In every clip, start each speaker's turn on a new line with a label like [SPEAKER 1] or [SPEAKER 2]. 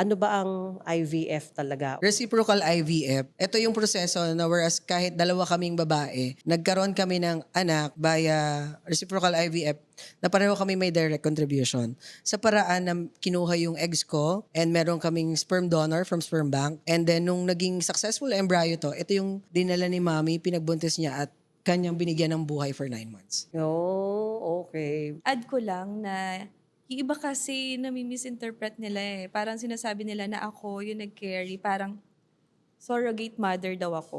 [SPEAKER 1] Ano ba ang IVF talaga?
[SPEAKER 2] Reciprocal IVF, ito yung proseso na whereas kahit dalawa kaming babae, nagkaroon kami ng anak via reciprocal IVF na pareho kami may direct contribution. Sa paraan na kinuha yung eggs ko and meron kaming sperm donor from sperm bank and then nung naging successful embryo to, ito yung dinala ni mami, pinagbuntis niya at kanyang binigyan ng buhay for 9 months.
[SPEAKER 1] Oh, okay.
[SPEAKER 3] Add ko lang na yung iba kasi nami-misinterpret nila eh. Parang sinasabi nila na ako yung nag-carry. Parang surrogate mother daw ako.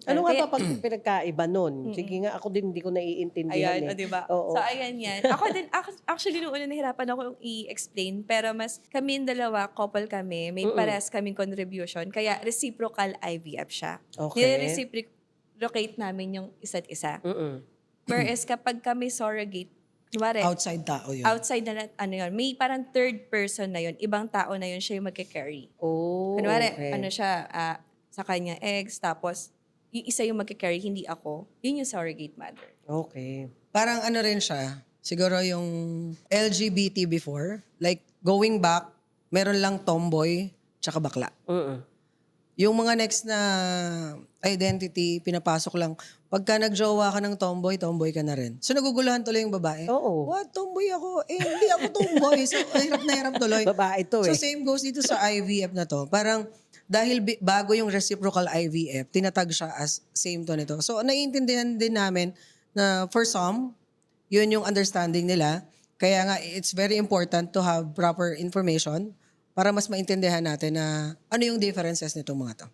[SPEAKER 1] Ano nga
[SPEAKER 3] Kaya-
[SPEAKER 1] ba pag pinagkaiba nun? Sige nga, ako din hindi ko naiintindihan
[SPEAKER 3] Ayan,
[SPEAKER 1] eh.
[SPEAKER 3] o diba?
[SPEAKER 1] Oo.
[SPEAKER 3] So, ayan yan. Ako din, actually, nung una nahirapan ako yung i-explain, pero mas kami yung dalawa, couple kami, may pares kaming contribution, kaya reciprocal IVF siya.
[SPEAKER 1] Okay.
[SPEAKER 3] Nire-reciprocate namin yung isa't isa.
[SPEAKER 1] Mm-mm.
[SPEAKER 3] Whereas kapag kami surrogate, kunwari,
[SPEAKER 2] Outside tao yun.
[SPEAKER 3] outside na, ano yun, may parang third person na yun, ibang tao na yun, siya yung magka-carry.
[SPEAKER 1] Oh,
[SPEAKER 3] Kunwari,
[SPEAKER 1] okay.
[SPEAKER 3] ano siya, sa kanya eggs, tapos yung isa yung magka-carry, hindi ako. Yun yung surrogate mother.
[SPEAKER 1] Okay.
[SPEAKER 2] Parang ano rin siya, siguro yung LGBT before, like going back, meron lang tomboy tsaka bakla.
[SPEAKER 1] Mm-mm.
[SPEAKER 2] Yung mga next na identity, pinapasok lang. Pagka nagjowa ka ng tomboy, tomboy ka na rin. So naguguluhan tuloy yung babae.
[SPEAKER 1] Oo.
[SPEAKER 2] What? Tomboy ako? Eh, hindi ako tomboy. So hirap na hirap tuloy.
[SPEAKER 1] Babae to
[SPEAKER 2] So
[SPEAKER 1] eh.
[SPEAKER 2] same goes dito sa IVF na to. Parang dahil bago yung reciprocal IVF, tinatag siya as same to nito. So naiintindihan din namin na for some, yun yung understanding nila. Kaya nga, it's very important to have proper information para mas maintindihan natin na ano yung differences nitong mga to.